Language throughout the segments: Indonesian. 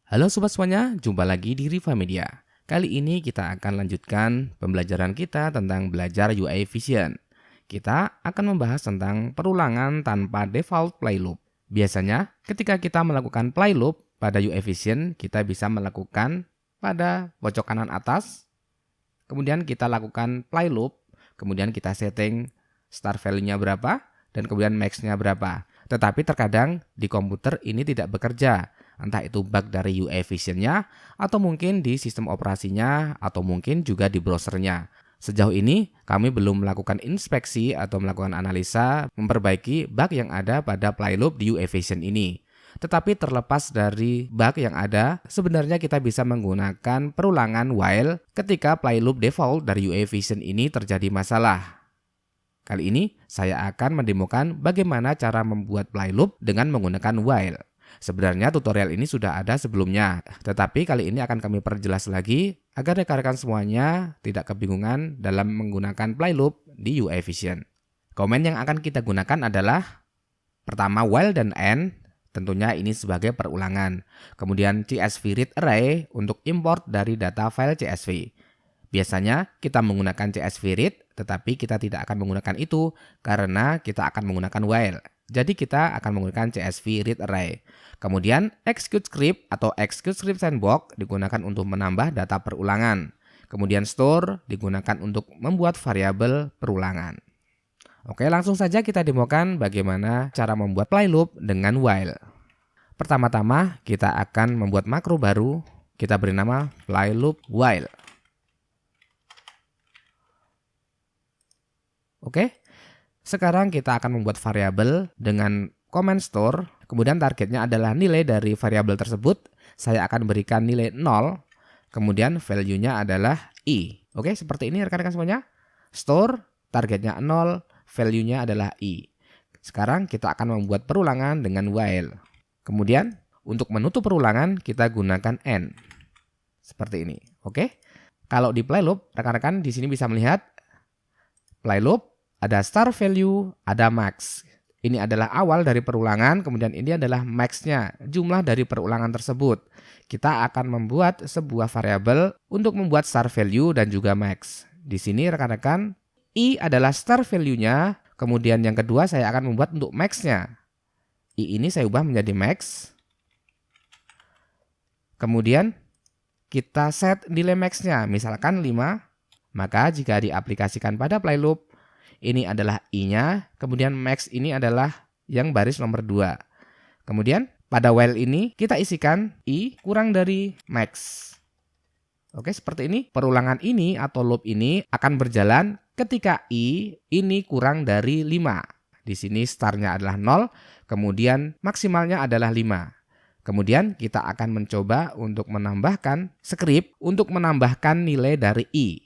Halo sobat semuanya, jumpa lagi di Riva Media. Kali ini kita akan lanjutkan pembelajaran kita tentang belajar UI Vision. Kita akan membahas tentang perulangan tanpa default play loop. Biasanya, ketika kita melakukan play loop pada UI Vision, kita bisa melakukan pada pojok kanan atas, kemudian kita lakukan play loop, kemudian kita setting start value-nya berapa, dan kemudian max-nya berapa. Tetapi terkadang di komputer ini tidak bekerja. Entah itu bug dari UI Vision-nya, atau mungkin di sistem operasinya, atau mungkin juga di browsernya. Sejauh ini, kami belum melakukan inspeksi atau melakukan analisa memperbaiki bug yang ada pada play loop di UI Vision ini. Tetapi terlepas dari bug yang ada, sebenarnya kita bisa menggunakan perulangan while ketika play loop default dari UI Vision ini terjadi masalah. Kali ini, saya akan mendemokan bagaimana cara membuat play loop dengan menggunakan while. Sebenarnya tutorial ini sudah ada sebelumnya, tetapi kali ini akan kami perjelas lagi agar rekan-rekan semuanya tidak kebingungan dalam menggunakan play loop di UI Vision. Komen yang akan kita gunakan adalah pertama while dan end, tentunya ini sebagai perulangan. Kemudian CSV read array untuk import dari data file CSV. Biasanya kita menggunakan CSV read, tetapi kita tidak akan menggunakan itu karena kita akan menggunakan while. Jadi kita akan menggunakan CSV read array. Kemudian execute script atau execute script sandbox digunakan untuk menambah data perulangan. Kemudian store digunakan untuk membuat variabel perulangan. Oke, langsung saja kita demokan bagaimana cara membuat play loop dengan while. Pertama-tama kita akan membuat makro baru. Kita beri nama play loop while. Oke. Sekarang kita akan membuat variabel dengan comment store, kemudian targetnya adalah nilai dari variabel tersebut. Saya akan berikan nilai 0, kemudian value-nya adalah i. Oke, seperti ini rekan-rekan semuanya. Store, targetnya 0, value-nya adalah i. Sekarang kita akan membuat perulangan dengan while. Kemudian, untuk menutup perulangan, kita gunakan end. Seperti ini, oke. Kalau di play loop, rekan-rekan di sini bisa melihat play loop, ada start value, ada max. Ini adalah awal dari perulangan, kemudian ini adalah max-nya, jumlah dari perulangan tersebut. Kita akan membuat sebuah variabel untuk membuat start value dan juga max. Di sini rekan-rekan, i adalah start value-nya, kemudian yang kedua saya akan membuat untuk max-nya. I ini saya ubah menjadi max. Kemudian kita set nilai max-nya, misalkan 5. Maka jika diaplikasikan pada play loop, ini adalah i-nya, kemudian max ini adalah yang baris nomor 2. Kemudian pada while ini kita isikan i kurang dari max. Oke, seperti ini. Perulangan ini atau loop ini akan berjalan ketika i ini kurang dari 5. Di sini startnya adalah 0, kemudian maksimalnya adalah 5. Kemudian kita akan mencoba untuk menambahkan script untuk menambahkan nilai dari i.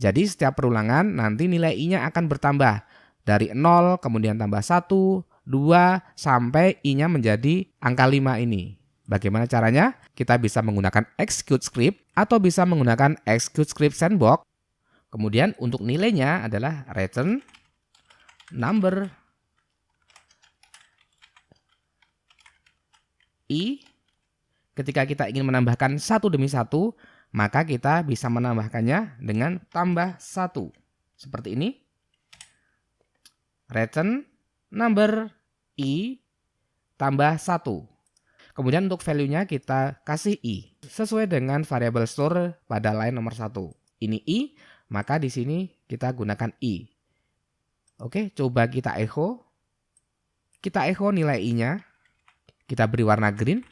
Jadi setiap perulangan nanti nilai i-nya akan bertambah dari 0, kemudian tambah 1, 2, sampai i-nya menjadi angka 5 ini. Bagaimana caranya? Kita bisa menggunakan execute script atau bisa menggunakan execute script sandbox. Kemudian untuk nilainya adalah return number i. Ketika kita ingin menambahkan satu demi satu, maka kita bisa menambahkannya dengan tambah 1. Seperti ini. Return number i tambah 1. Kemudian untuk value-nya kita kasih i. Sesuai dengan variable store pada line nomor 1. Ini i, maka di sini kita gunakan i. Oke, coba kita echo. Kita echo nilai i-nya. Kita beri warna green.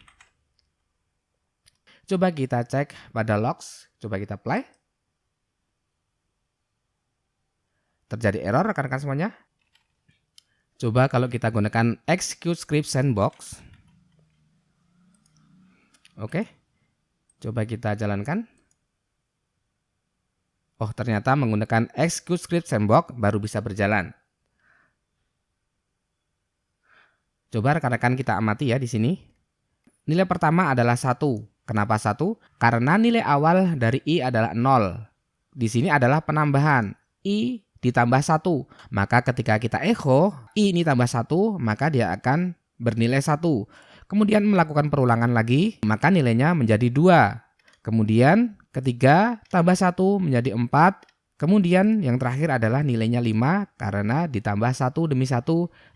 Coba kita cek pada logs, coba kita play. Terjadi error rekan-rekan semuanya. Coba kalau kita gunakan execute script sandbox. Oke, coba kita jalankan. Oh, ternyata menggunakan execute script sandbox baru bisa berjalan. Coba rekan-rekan kita amati ya di sini. Nilai pertama adalah 1. Kenapa 1? Karena nilai awal dari i adalah 0. Di sini adalah penambahan. I ditambah 1. Maka ketika kita echo, i ini tambah 1, maka dia akan bernilai 1. Kemudian melakukan perulangan lagi, maka nilainya menjadi 2. Kemudian ketiga tambah 1 menjadi 4. Kemudian yang terakhir adalah nilainya 5 karena ditambah 1 demi 1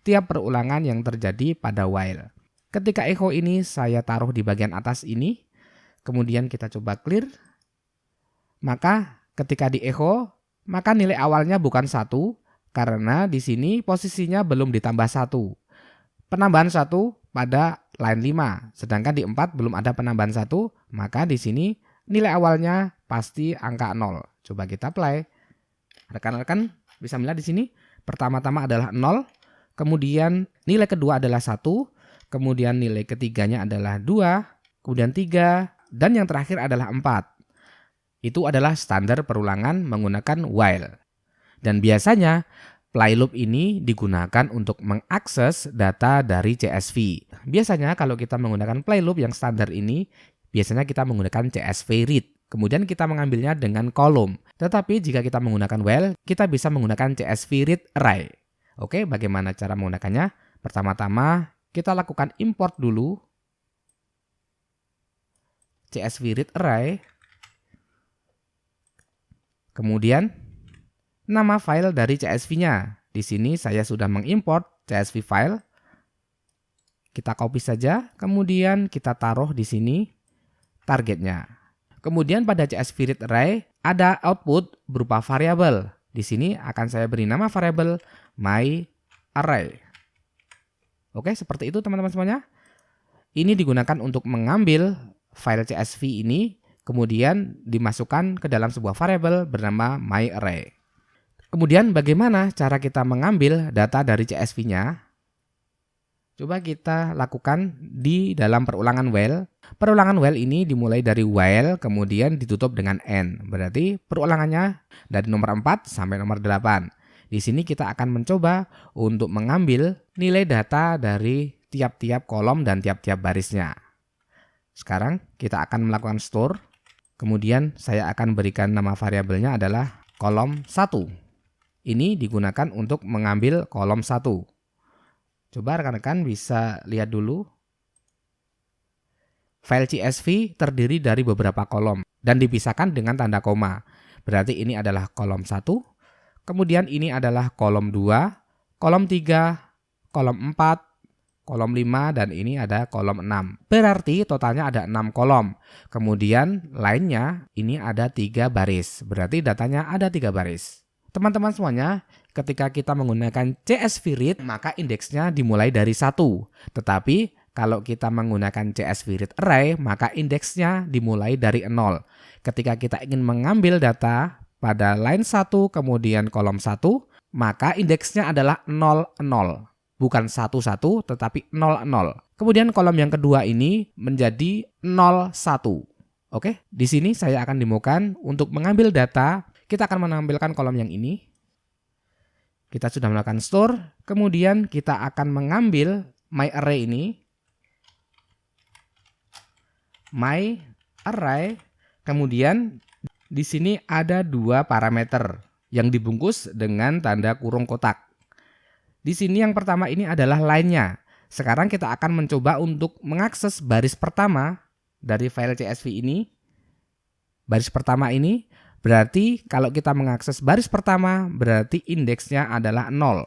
tiap perulangan yang terjadi pada while. Ketika echo ini saya taruh di bagian atas ini, kemudian kita coba clear. Maka ketika di echo, maka nilai awalnya bukan 1 karena di sini posisinya belum ditambah 1. Penambahan 1 pada line 5, sedangkan di 4 belum ada penambahan 1, maka di sini nilai awalnya pasti angka 0. Coba kita play. Rekan-rekan bisa melihat di sini, pertama-tama adalah 0, kemudian nilai kedua adalah 1, kemudian nilai ketiganya adalah 2, kemudian 3, dan yang terakhir adalah 4. Itu adalah standar perulangan menggunakan while. Dan biasanya play loop ini digunakan untuk mengakses data dari CSV. Biasanya kalau kita menggunakan play loop yang standar ini, biasanya kita menggunakan CSV read. Kemudian kita mengambilnya dengan kolom. Tetapi jika kita menggunakan while, kita bisa menggunakan CSV read array. Oke, bagaimana cara menggunakannya? Pertama-tama kita lakukan import dulu CSV read array. Kemudian nama file dari CSV-nya. Di sini saya sudah mengimport CSV file. Kita copy saja, kemudian kita taruh di sini targetnya. Kemudian pada CSV read array ada output berupa variabel. Di sini akan saya beri nama variabel my array. Oke, seperti itu teman-teman semuanya. Ini digunakan untuk mengambil file CSV ini, kemudian dimasukkan ke dalam sebuah variabel bernama my array. Kemudian bagaimana cara kita mengambil data dari CSV-nya? Coba kita lakukan di dalam perulangan while. Perulangan while ini dimulai dari while kemudian ditutup dengan end. Berarti perulangannya dari nomor 4 sampai nomor 8. Di sini kita akan mencoba untuk mengambil nilai data dari tiap-tiap kolom dan tiap-tiap barisnya. Sekarang kita akan melakukan store. Kemudian saya akan berikan nama variabelnya adalah kolom 1. Ini digunakan untuk mengambil kolom 1. Coba rekan-rekan bisa lihat dulu. File CSV terdiri dari beberapa kolom dan dipisahkan dengan tanda koma. Berarti ini adalah kolom 1, kemudian ini adalah kolom 2, kolom 3, kolom 4, kolom 5, dan ini ada kolom 6. Berarti totalnya ada 6 kolom. Kemudian lainnya ini ada 3 baris. Berarti datanya ada 3 baris. Teman-teman semuanya, ketika kita menggunakan CSV read, maka indeksnya dimulai dari 1. Tetapi kalau kita menggunakan CSV read array, maka indeksnya dimulai dari 0. Ketika kita ingin mengambil data pada line 1 kemudian kolom 1, maka indeksnya adalah 00. Bukan 11 tetapi 00. Kemudian kolom yang kedua ini menjadi 01. Oke, di sini saya akan demokan untuk mengambil data. Kita akan menampilkan kolom yang ini. Kita sudah melakukan store, kemudian kita akan mengambil my array ini. My array, kemudian di sini ada 2 parameter yang dibungkus dengan tanda kurung kotak. Di sini yang pertama ini adalah line-nya. Sekarang kita akan mencoba untuk mengakses baris pertama dari file CSV ini. Baris pertama ini berarti kalau kita mengakses baris pertama berarti indeksnya adalah 0.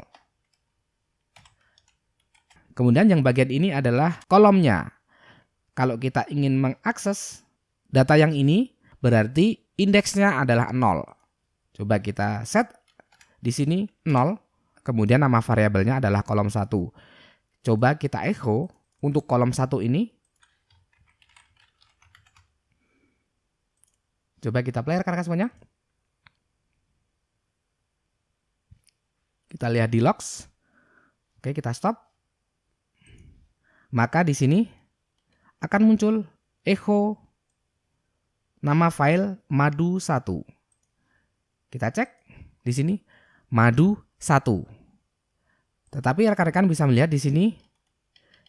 Kemudian yang bagian ini adalah kolomnya. Kalau kita ingin mengakses data yang ini berarti indeksnya adalah 0. Coba kita set di sini 0. Kemudian nama variabelnya adalah kolom 1. Coba kita echo untuk kolom 1 ini. Coba kita play rekan-rekan semuanya. Kita lihat di logs. Oke, kita stop. Maka di sini akan muncul echo nama file madu 1. Kita cek di sini madu 1. Tetapi rekan-rekan bisa melihat di sini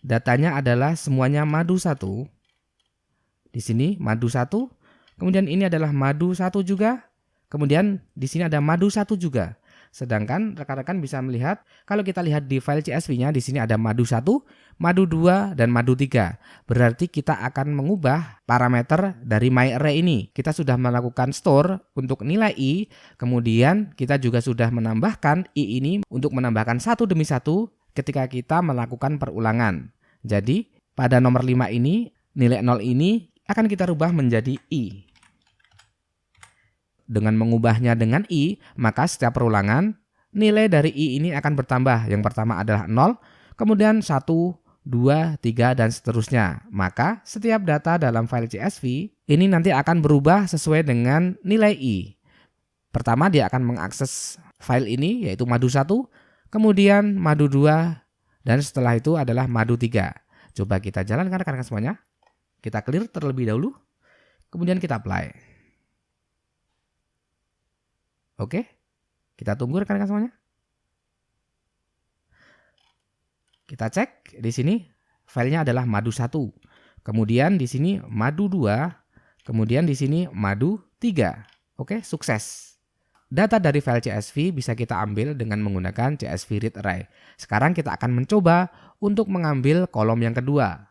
datanya adalah semuanya madu 1. Di sini madu 1. Kemudian ini adalah madu 1 juga. Kemudian di sini ada madu 1 juga. Sedangkan rekan-rekan bisa melihat kalau kita lihat di file CSV-nya di sini ada madu 1, madu 2, dan madu 3. Berarti kita akan mengubah parameter dari myArray ini. Kita sudah melakukan store untuk nilai i, kemudian kita juga sudah menambahkan i ini untuk menambahkan satu demi satu ketika kita melakukan perulangan. Jadi pada nomor 5 ini nilai 0 ini akan kita rubah menjadi i. Dengan mengubahnya dengan i, maka setiap perulangan, nilai dari i ini akan bertambah. Yang pertama adalah 0, kemudian 1, 2, 3, dan seterusnya. Maka setiap data dalam file CSV, ini nanti akan berubah sesuai dengan nilai i. Pertama dia akan mengakses file ini, yaitu madu 1, kemudian madu 2, dan setelah itu adalah madu 3. Coba kita jalankan rekan-rekan semuanya. Kita clear terlebih dahulu, kemudian kita apply. Oke, kita tunggu rekan-rekan semuanya. Kita cek di sini filenya adalah madu 1. Kemudian di sini madu 2, kemudian di sini madu 3. Oke, sukses. Data dari file CSV bisa kita ambil dengan menggunakan CSV Read Array. Sekarang kita akan mencoba untuk mengambil kolom yang kedua.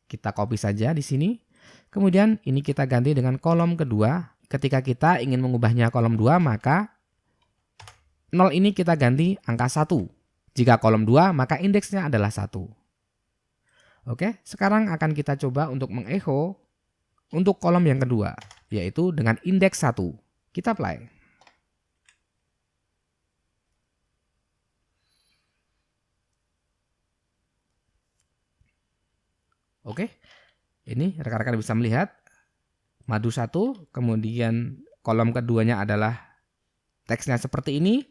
Kita copy saja di sini. Kemudian ini kita ganti dengan kolom kedua. Ketika kita ingin mengubahnya kolom 2, maka 0 ini kita ganti angka 1. Jika kolom 2, maka indeksnya adalah 1. Oke, sekarang akan kita coba untuk mengecho untuk kolom yang kedua, yaitu dengan indeks 1. Kita apply. Oke, ini rekan-rekan bisa melihat madu 1, kemudian kolom keduanya adalah teksnya seperti ini.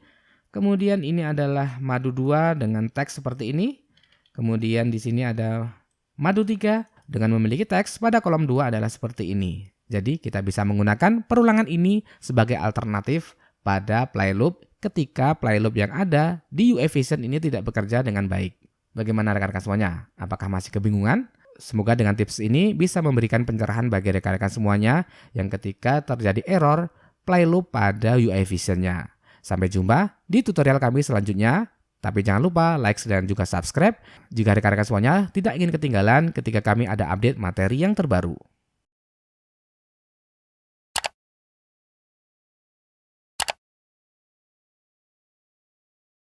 Kemudian ini adalah madu 2 dengan teks seperti ini. Kemudian di sini ada madu 3 dengan memiliki teks pada kolom 2 adalah seperti ini. Jadi kita bisa menggunakan perulangan ini sebagai alternatif pada play loop ketika play loop yang ada di UI Vision ini tidak bekerja dengan baik. Bagaimana rekan-rekan semuanya? Apakah masih kebingungan? Semoga dengan tips ini bisa memberikan pencerahan bagi rekan-rekan semuanya yang ketika terjadi error play loop pada UI Vision-nya. Sampai jumpa di tutorial kami selanjutnya. Tapi jangan lupa like dan juga subscribe jika rekan-rekan semuanya tidak ingin ketinggalan ketika kami ada update materi yang terbaru.